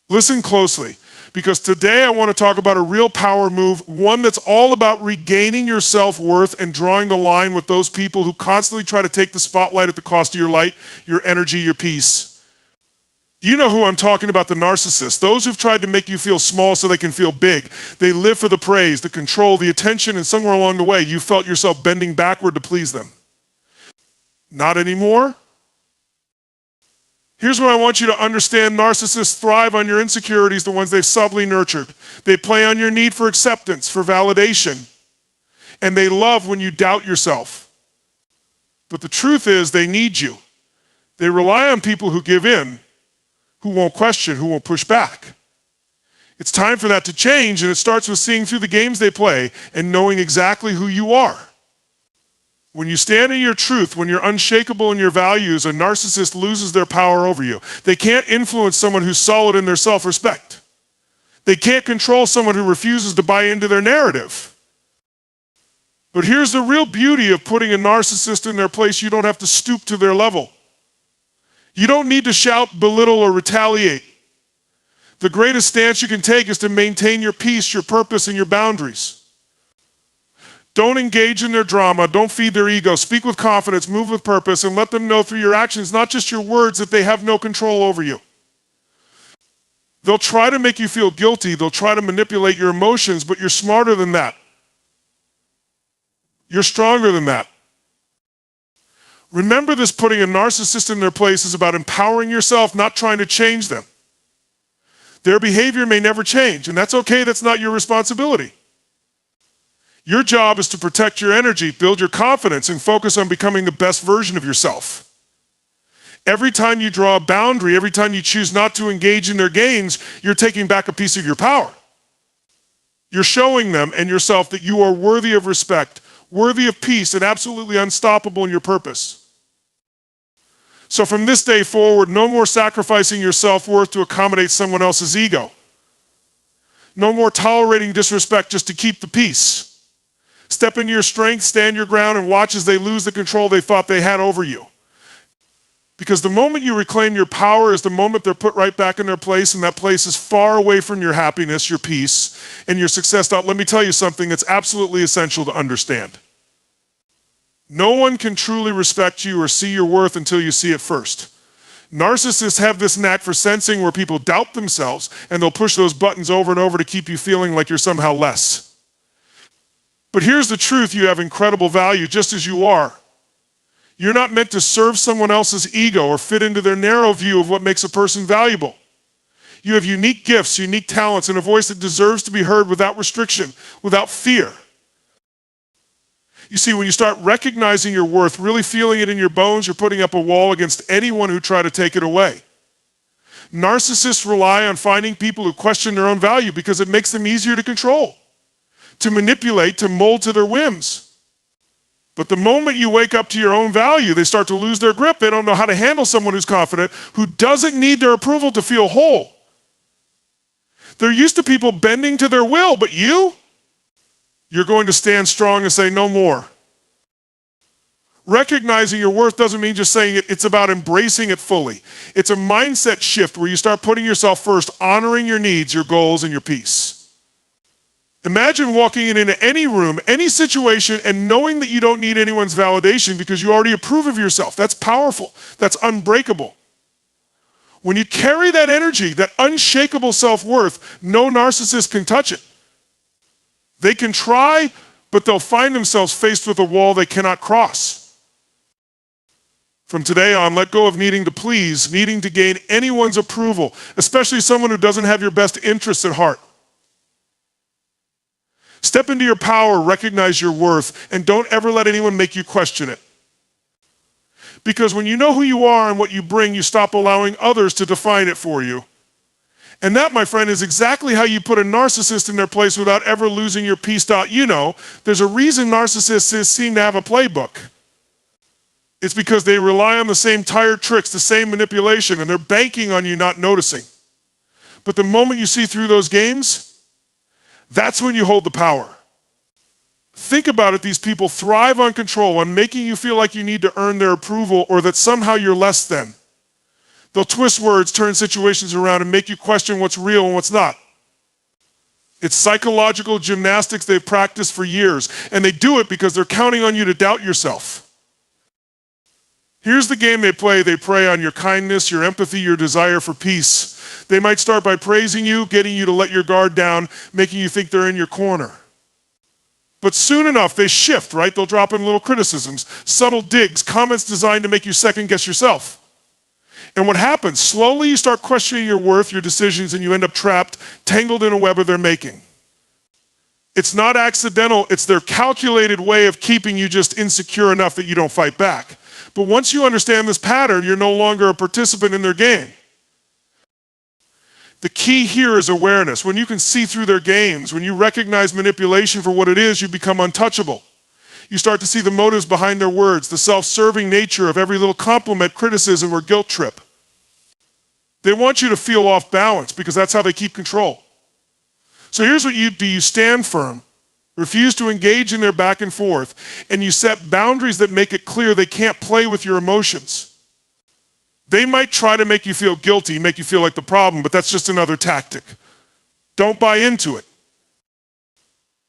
Listen closely, because today I want to talk about a real power move, one that's all about regaining your self-worth and drawing the line with those people who constantly try to take the spotlight at the cost of your light, your energy, your peace. You know who I'm talking about, the narcissists, those who've tried to make you feel small so they can feel big. They live for the praise, the control, the attention, and somewhere along the way, you felt yourself bending backward to please them. Not anymore? Here's what I want you to understand. Narcissists thrive on your insecurities, the ones they've subtly nurtured. They play on your need for acceptance, for validation. And they love when you doubt yourself. But the truth is, they need you. They rely on people who give in, who won't question, who won't push back. It's time for that to change, and it starts with seeing through the games they play and knowing exactly who you are. When you stand in your truth, when you're unshakable in your values, a narcissist loses their power over you. They can't influence someone who's solid in their self-respect. They can't control someone who refuses to buy into their narrative. But here's the real beauty of putting a narcissist in their place. You don't have to stoop to their level. You don't need to shout, belittle, or retaliate. The greatest stance you can take is to maintain your peace, your purpose, and your boundaries. Don't engage in their drama. Don't feed their ego. Speak with confidence, move with purpose, and let them know through your actions, not just your words, that they have no control over you. They'll try to make you feel guilty. They'll try to manipulate your emotions, but you're smarter than that. You're stronger than that. Remember this: putting a narcissist in their place is about empowering yourself, not trying to change them. Their behavior may never change, and that's okay. That's not your responsibility. Your job is to protect your energy, build your confidence, and focus on becoming the best version of yourself. Every time you draw a boundary, every time you choose not to engage in their games, you're taking back a piece of your power. You're showing them and yourself that you are worthy of respect, worthy of peace, and absolutely unstoppable in your purpose. So from this day forward, no more sacrificing your self-worth to accommodate someone else's ego. No more tolerating disrespect just to keep the peace. Step into your strength, stand your ground, and watch as they lose the control they thought they had over you. Because the moment you reclaim your power is the moment they're put right back in their place, and that place is far away from your happiness, your peace, and your success. Now, let me tell you something that's absolutely essential to understand. No one can truly respect you or see your worth until you see it first. Narcissists have this knack for sensing where people doubt themselves, and they'll push those buttons over and over to keep you feeling like you're somehow less. But here's the truth: you have incredible value just as you are. You're not meant to serve someone else's ego or fit into their narrow view of what makes a person valuable. You have unique gifts, unique talents, and a voice that deserves to be heard without restriction, without fear. You see, when you start recognizing your worth, really feeling it in your bones, you're putting up a wall against anyone who try to take it away. Narcissists rely on finding people who question their own value because it makes them easier to control, to manipulate, to mold to their whims. But the moment you wake up to your own value, they start to lose their grip. They don't know how to handle someone who's confident, who doesn't need their approval to feel whole. They're used to people bending to their will, but you're going to stand strong and say no more. Recognizing your worth doesn't mean just saying it. It's about embracing it fully. It's a mindset shift where you start putting yourself first, honoring your needs, your goals, and your peace. Imagine walking into any room, any situation, and knowing that you don't need anyone's validation because you already approve of yourself. That's powerful. That's unbreakable. When you carry that energy, that unshakable self-worth, no narcissist can touch it. They can try, but they'll find themselves faced with a wall they cannot cross. From today on, let go of needing to please, needing to gain anyone's approval, especially someone who doesn't have your best interests at heart. Step into your power, recognize your worth, and don't ever let anyone make you question it. Because when you know who you are and what you bring, you stop allowing others to define it for you. And that, my friend, is exactly how you put a narcissist in their place without ever losing your peace. There's a reason narcissists seem to have a playbook. It's because they rely on the same tired tricks, the same manipulation, and they're banking on you not noticing. But the moment you see through those games, that's when you hold the power. Think about it. These people thrive on control, on making you feel like you need to earn their approval or that somehow you're less than. They'll twist words, turn situations around, and make you question what's real and what's not. It's psychological gymnastics they've practiced for years, and they do it because they're counting on you to doubt yourself. Here's the game they play. They prey on your kindness, your empathy, your desire for peace. They might start by praising you, getting you to let your guard down, making you think they're in your corner. But soon enough, they shift, right? They'll drop in little criticisms, subtle digs, comments designed to make you second guess yourself. And what happens? Slowly you start questioning your worth, your decisions, and you end up trapped, tangled in a web of their making. It's not accidental. It's their calculated way of keeping you just insecure enough that you don't fight back. But once you understand this pattern, you're no longer a participant in their game. The key here is awareness. When you can see through their games, when you recognize manipulation for what it is, you become untouchable. You start to see the motives behind their words, the self-serving nature of every little compliment, criticism, or guilt trip. They want you to feel off balance because that's how they keep control. So here's what you do. You stand firm, refuse to engage in their back and forth, and you set boundaries that make it clear they can't play with your emotions. They might try to make you feel guilty, make you feel like the problem, but that's just another tactic. Don't buy into it.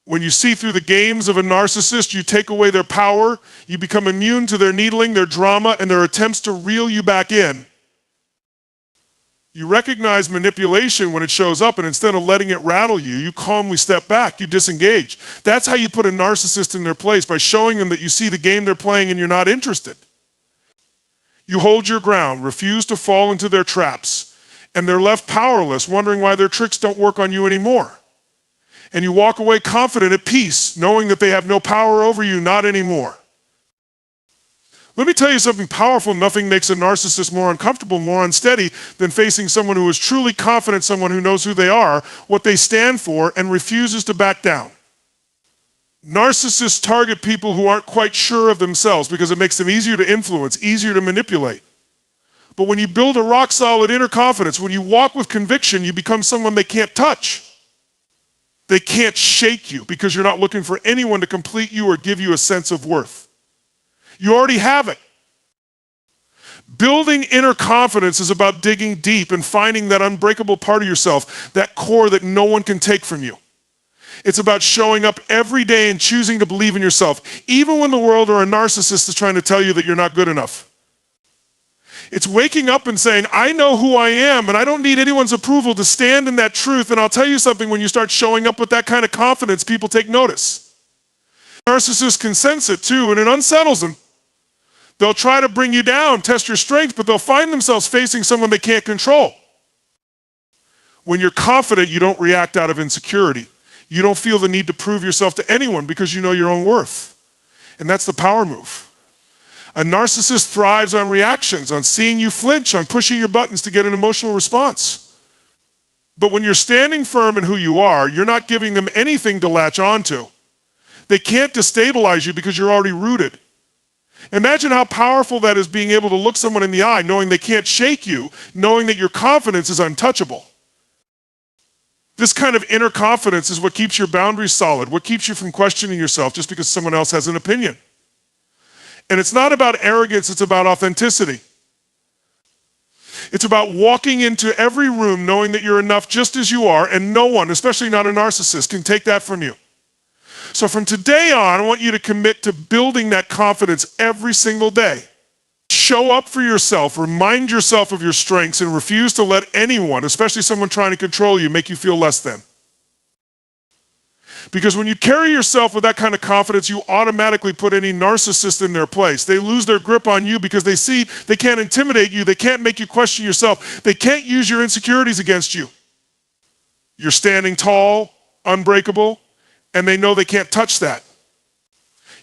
When you see through the games of a narcissist, you take away their power, you become immune to their needling, their drama, and their attempts to reel you back in. You recognize manipulation when it shows up, and instead of letting it rattle you, you calmly step back, you disengage. That's how you put a narcissist in their place, by showing them that you see the game they're playing and you're not interested. You hold your ground, refuse to fall into their traps, and they're left powerless, wondering why their tricks don't work on you anymore. And you walk away confident at peace, knowing that they have no power over you, not anymore. Let me tell you something powerful. Nothing makes a narcissist more uncomfortable, more unsteady than facing someone who is truly confident, someone who knows who they are, what they stand for, and refuses to back down. Narcissists target people who aren't quite sure of themselves because it makes them easier to influence, easier to manipulate. But when you build a rock-solid inner confidence, when you walk with conviction, you become someone they can't touch. They can't shake you because you're not looking for anyone to complete you or give you a sense of worth. You already have it. Building inner confidence is about digging deep and finding that unbreakable part of yourself, that core that no one can take from you. It's about showing up every day and choosing to believe in yourself, even when the world or a narcissist is trying to tell you that you're not good enough. It's waking up and saying, I know who I am, and I don't need anyone's approval to stand in that truth. And I'll tell you something, when you start showing up with that kind of confidence, people take notice. Narcissists can sense it too, and it unsettles them. They'll try to bring you down, test your strength, but they'll find themselves facing someone they can't control. When you're confident, you don't react out of insecurity. You don't feel the need to prove yourself to anyone because you know your own worth. And that's the power move. A narcissist thrives on reactions, on seeing you flinch, on pushing your buttons to get an emotional response. But when you're standing firm in who you are, you're not giving them anything to latch onto. They can't destabilize you because you're already rooted. Imagine how powerful that is, being able to look someone in the eye, knowing they can't shake you, knowing that your confidence is untouchable. This kind of inner confidence is what keeps your boundaries solid, what keeps you from questioning yourself just because someone else has an opinion. And it's not about arrogance, it's about authenticity. It's about walking into every room knowing that you're enough just as you are, and no one, especially not a narcissist, can take that from you. So from today on, I want you to commit to building that confidence every single day. Show up for yourself, remind yourself of your strengths, and refuse to let anyone, especially someone trying to control you, make you feel less than. Because when you carry yourself with that kind of confidence, you automatically put any narcissist in their place. They lose their grip on you because they see they can't intimidate you, they can't make you question yourself, they can't use your insecurities against you. You're standing tall, unbreakable, and they know they can't touch that.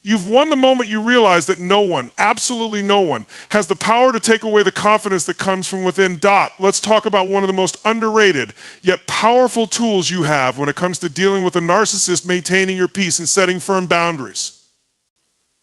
You've won the moment you realize that no one, absolutely no one, has the power to take away the confidence that comes from within. Let's talk about one of the most underrated yet powerful tools you have when it comes to dealing with a narcissist, maintaining your peace and setting firm boundaries.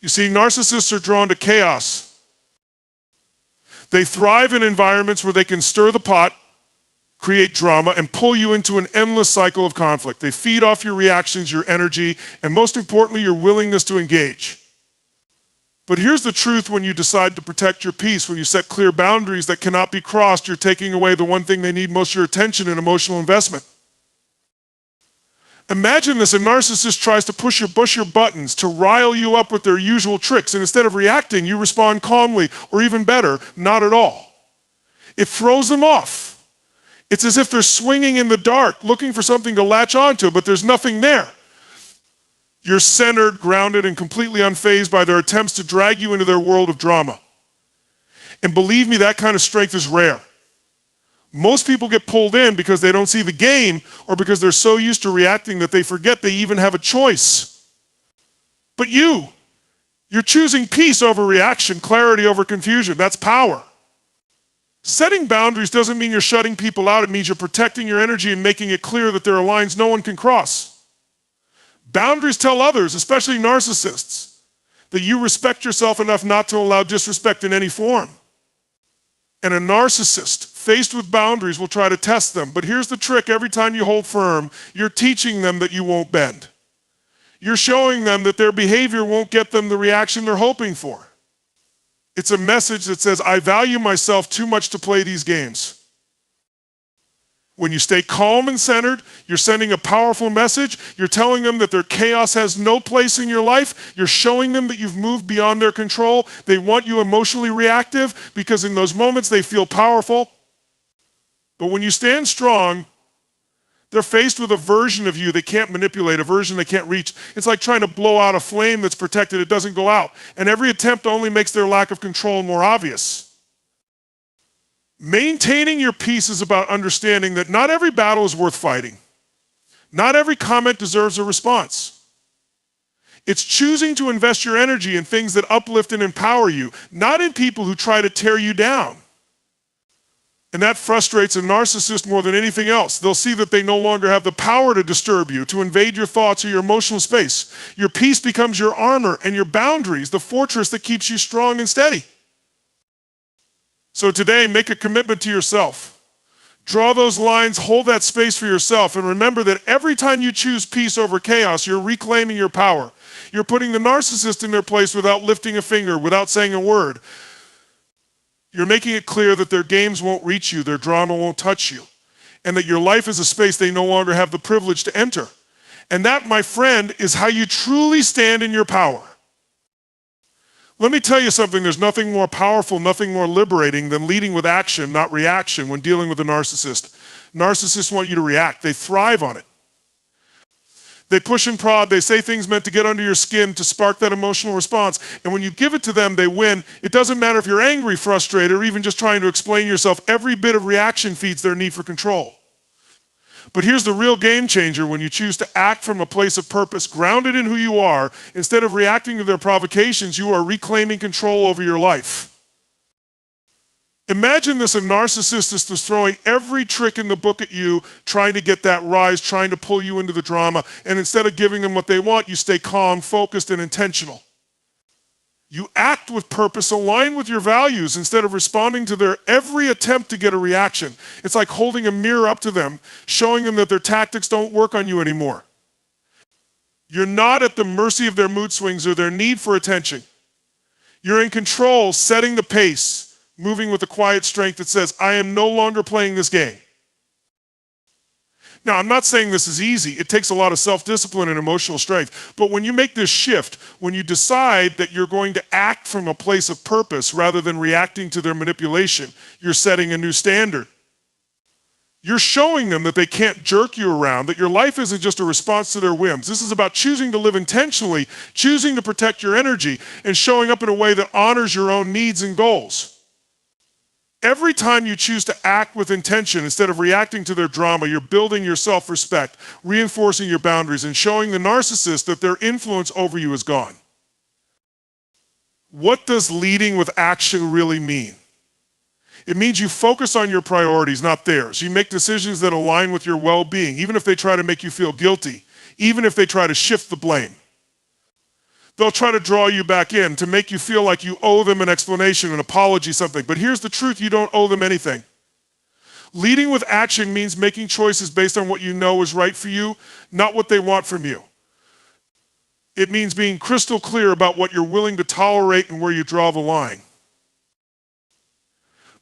You see, narcissists are drawn to chaos. They thrive in environments where they can stir the pot, create drama, and pull you into an endless cycle of conflict. They feed off your reactions, your energy, and most importantly, your willingness to engage. But here's the truth: when you decide to protect your peace, when you set clear boundaries that cannot be crossed, you're taking away the one thing they need most of your attention and emotional investment. Imagine this: a narcissist tries to push your buttons, to rile you up with their usual tricks, and instead of reacting, you respond calmly, or even better, not at all. It throws them off. It's as if they're swinging in the dark, looking for something to latch onto, but there's nothing there. You're centered, grounded, and completely unfazed by their attempts to drag you into their world of drama. And believe me, that kind of strength is rare. Most people get pulled in because they don't see the game, or because they're so used to reacting that they forget they even have a choice. But you're choosing peace over reaction, clarity over confusion. That's power. Setting boundaries doesn't mean you're shutting people out. It means you're protecting your energy and making it clear that there are lines no one can cross. Boundaries tell others, especially narcissists, that you respect yourself enough not to allow disrespect in any form. And a narcissist, faced with boundaries, will try to test them. But here's the trick: every time you hold firm, you're teaching them that you won't bend. You're showing them that their behavior won't get them the reaction they're hoping for. It's a message that says, I value myself too much to play these games. When you stay calm and centered, you're sending a powerful message. You're telling them that their chaos has no place in your life. You're showing them that you've moved beyond their control. They want you emotionally reactive because in those moments they feel powerful. But when you stand strong, they're faced with a version of you they can't manipulate, a version they can't reach. It's like trying to blow out a flame that's protected. It doesn't go out. And every attempt only makes their lack of control more obvious. Maintaining your peace is about understanding that not every battle is worth fighting. Not every comment deserves a response. It's choosing to invest your energy in things that uplift and empower you, not in people who try to tear you down. And that frustrates a narcissist more than anything else. They'll see that they no longer have the power to disturb you, to invade your thoughts or your emotional space. Your peace becomes your armor, and your boundaries the fortress that keeps you strong and steady. So today, make a commitment to yourself. Draw those lines, hold that space for yourself, and remember that every time you choose peace over chaos, you're reclaiming your power. You're putting the narcissist in their place without lifting a finger, without saying a word. You're making it clear that their games won't reach you, their drama won't touch you, and that your life is a space they no longer have the privilege to enter. And that, my friend, is how you truly stand in your power. Let me tell you something: there's nothing more powerful, nothing more liberating than leading with action, not reaction, when dealing with a narcissist. Narcissists want you to react. They thrive on it. They push and prod. They say things meant to get under your skin, to spark that emotional response. And when you give it to them, they win. It doesn't matter if you're angry, frustrated, or even just trying to explain yourself. Every bit of reaction feeds their need for control. But here's the real game changer: when you choose to act from a place of purpose, grounded in who you are, instead of reacting to their provocations, you are reclaiming control over your life. Imagine this: a narcissist is throwing every trick in the book at you, trying to get that rise, trying to pull you into the drama, and instead of giving them what they want, you stay calm, focused, and intentional. You act with purpose, aligned with your values, instead of responding to their every attempt to get a reaction. It's like holding a mirror up to them, showing them that their tactics don't work on you anymore. You're not at the mercy of their mood swings or their need for attention. You're in control, setting the pace, moving with a quiet strength that says, I am no longer playing this game. Now, I'm not saying this is easy. It takes a lot of self-discipline and emotional strength. But when you make this shift, when you decide that you're going to act from a place of purpose rather than reacting to their manipulation, you're setting a new standard. You're showing them that they can't jerk you around, that your life isn't just a response to their whims. This is about choosing to live intentionally, choosing to protect your energy, and showing up in a way that honors your own needs and goals. Every time you choose to act with intention instead of reacting to their drama, you're building your self-respect, reinforcing your boundaries, and showing the narcissist that their influence over you is gone. What does leading with action really mean? It means you focus on your priorities, not theirs. You make decisions that align with your well-being, even if they try to make you feel guilty, even if they try to shift the blame. They'll try to draw you back in to make you feel like you owe them an explanation, an apology, something. But here's the truth: you don't owe them anything. Leading with action means making choices based on what you know is right for you, not what they want from you. It means being crystal clear about what you're willing to tolerate and where you draw the line.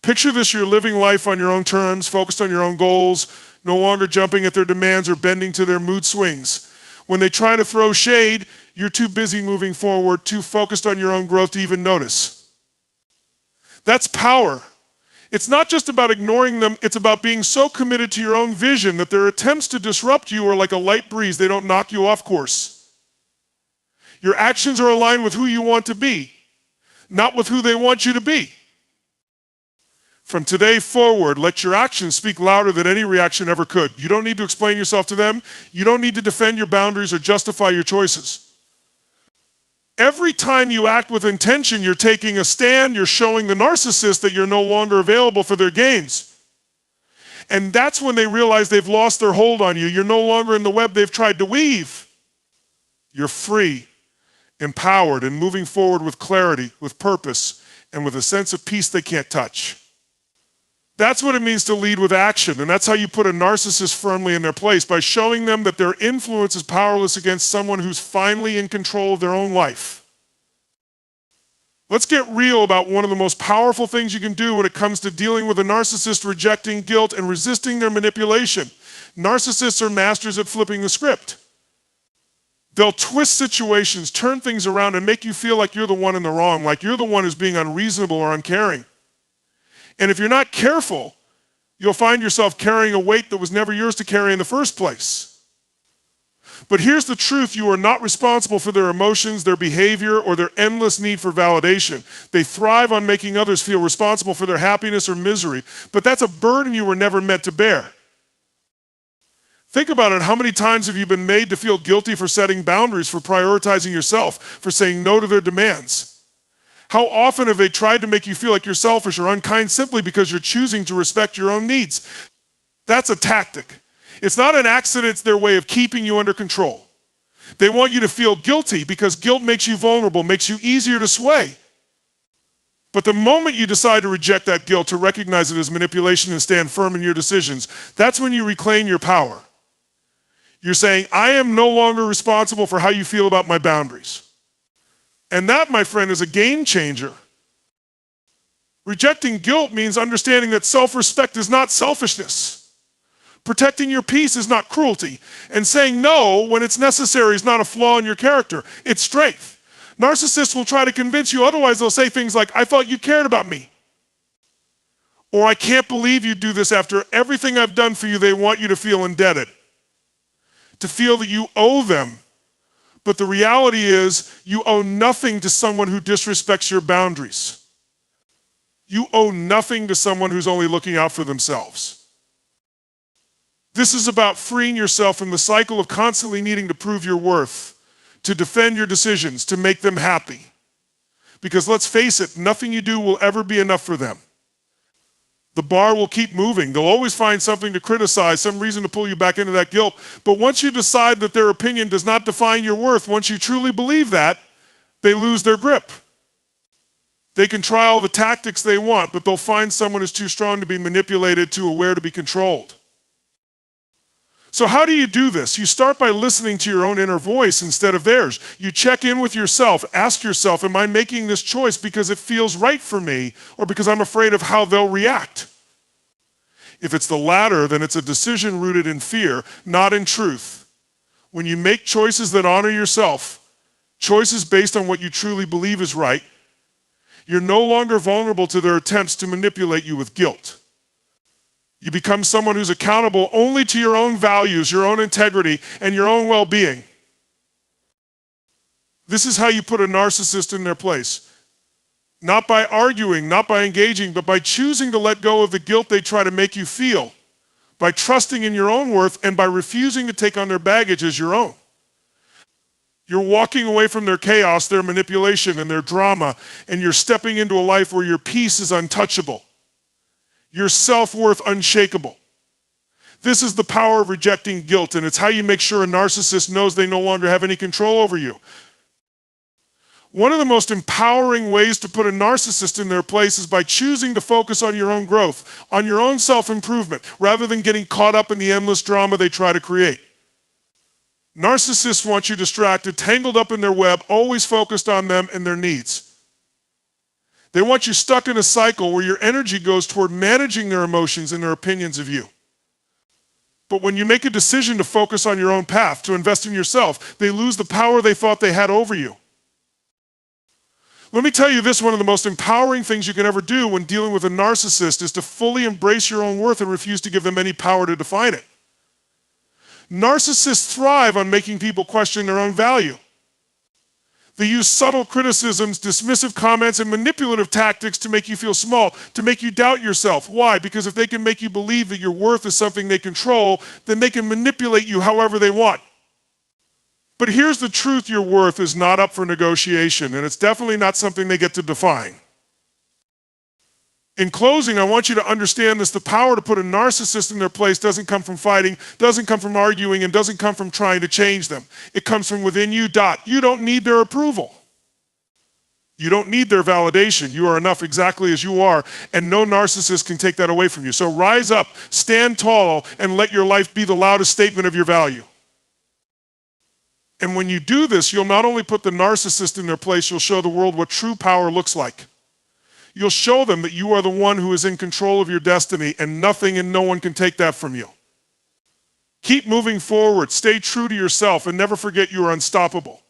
Picture this: you're living life on your own terms, focused on your own goals, no longer jumping at their demands or bending to their mood swings. When they try to throw shade, you're too busy moving forward, too focused on your own growth to even notice. That's power. It's not just about ignoring them, it's about being so committed to your own vision that their attempts to disrupt you are like a light breeze. They don't knock you off course. Your actions are aligned with who you want to be, not with who they want you to be. From today forward, let your actions speak louder than any reaction ever could. You don't need to explain yourself to them. You don't need to defend your boundaries or justify your choices. Every time you act with intention, you're taking a stand, you're showing the narcissist that you're no longer available for their gains. And that's when they realize they've lost their hold on you. You're no longer in the web they've tried to weave. You're free, empowered, and moving forward with clarity, with purpose, and with a sense of peace they can't touch. That's what it means to lead with action, and that's how you put a narcissist firmly in their place, by showing them that their influence is powerless against someone who's finally in control of their own life. Let's get real about one of the most powerful things you can do when it comes to dealing with a narcissist: rejecting guilt and resisting their manipulation. Narcissists are masters at flipping the script. They'll twist situations, turn things around, and make you feel like you're the one in the wrong, like you're the one who's being unreasonable or uncaring. And if you're not careful, you'll find yourself carrying a weight that was never yours to carry in the first place. But here's the truth: you are not responsible for their emotions, their behavior, or their endless need for validation. They thrive on making others feel responsible for their happiness or misery, but that's a burden you were never meant to bear. Think about it. How many times have you been made to feel guilty for setting boundaries, for prioritizing yourself, for saying no to their demands? How often have they tried to make you feel like you're selfish or unkind simply because you're choosing to respect your own needs? That's a tactic. It's not an accident, it's their way of keeping you under control. They want you to feel guilty because guilt makes you vulnerable, makes you easier to sway. But the moment you decide to reject that guilt, to recognize it as manipulation and stand firm in your decisions, that's when you reclaim your power. You're saying, I am no longer responsible for how you feel about my boundaries. And that, my friend, is a game changer. Rejecting guilt means understanding that self-respect is not selfishness. Protecting your peace is not cruelty. And saying no when it's necessary is not a flaw in your character. It's strength. Narcissists will try to convince you otherwise. They'll say things like, I thought you cared about me. Or I can't believe you do this after everything I've done for you. They want you to feel indebted, to feel that you owe them. But the reality is, you owe nothing to someone who disrespects your boundaries. You owe nothing to someone who's only looking out for themselves. This is about freeing yourself from the cycle of constantly needing to prove your worth, to defend your decisions, to make them happy. Because let's face it, nothing you do will ever be enough for them. The bar will keep moving. They'll always find something to criticize, some reason to pull you back into that guilt. But once you decide that their opinion does not define your worth, once you truly believe that, they lose their grip. They can try all the tactics they want, but they'll find someone who's too strong to be manipulated, too aware to be controlled. So how do you do this? You start by listening to your own inner voice instead of theirs. You check in with yourself. Ask yourself, am I making this choice because it feels right for me, or because I'm afraid of how they'll react? If it's the latter, then it's a decision rooted in fear, not in truth. When you make choices that honor yourself, choices based on what you truly believe is right, you're no longer vulnerable to their attempts to manipulate you with guilt. You become someone who's accountable only to your own values, your own integrity, and your own well-being. This is how you put a narcissist in their place. Not by arguing, not by engaging, but by choosing to let go of the guilt they try to make you feel, by trusting in your own worth, and by refusing to take on their baggage as your own. You're walking away from their chaos, their manipulation, and their drama, and you're stepping into a life where your peace is untouchable, your self-worth unshakable. This is the power of rejecting guilt, and it's how you make sure a narcissist knows they no longer have any control over you. One of the most empowering ways to put a narcissist in their place is by choosing to focus on your own growth, on your own self-improvement, rather than getting caught up in the endless drama they try to create. Narcissists want you distracted, tangled up in their web, always focused on them and their needs. They want you stuck in a cycle where your energy goes toward managing their emotions and their opinions of you. But when you make a decision to focus on your own path, to invest in yourself, they lose the power they thought they had over you. Let me tell you this, one of the most empowering things you can ever do when dealing with a narcissist is to fully embrace your own worth and refuse to give them any power to define it. Narcissists thrive on making people question their own value. They use subtle criticisms, dismissive comments, and manipulative tactics to make you feel small, to make you doubt yourself. Why? Because if they can make you believe that your worth is something they control, then they can manipulate you however they want. But here's the truth: your worth is not up for negotiation, and it's definitely not something they get to define. In closing, I want you to understand this: the power to put a narcissist in their place doesn't come from fighting, doesn't come from arguing, and doesn't come from trying to change them. It comes from within you. You don't need their approval. You don't need their validation. You are enough exactly as you are, and no narcissist can take that away from you. So rise up, stand tall, and let your life be the loudest statement of your value. And when you do this, you'll not only put the narcissist in their place, you'll show the world what true power looks like. You'll show them that you are the one who is in control of your destiny, and nothing and no one can take that from you. Keep moving forward, stay true to yourself, and never forget you are unstoppable.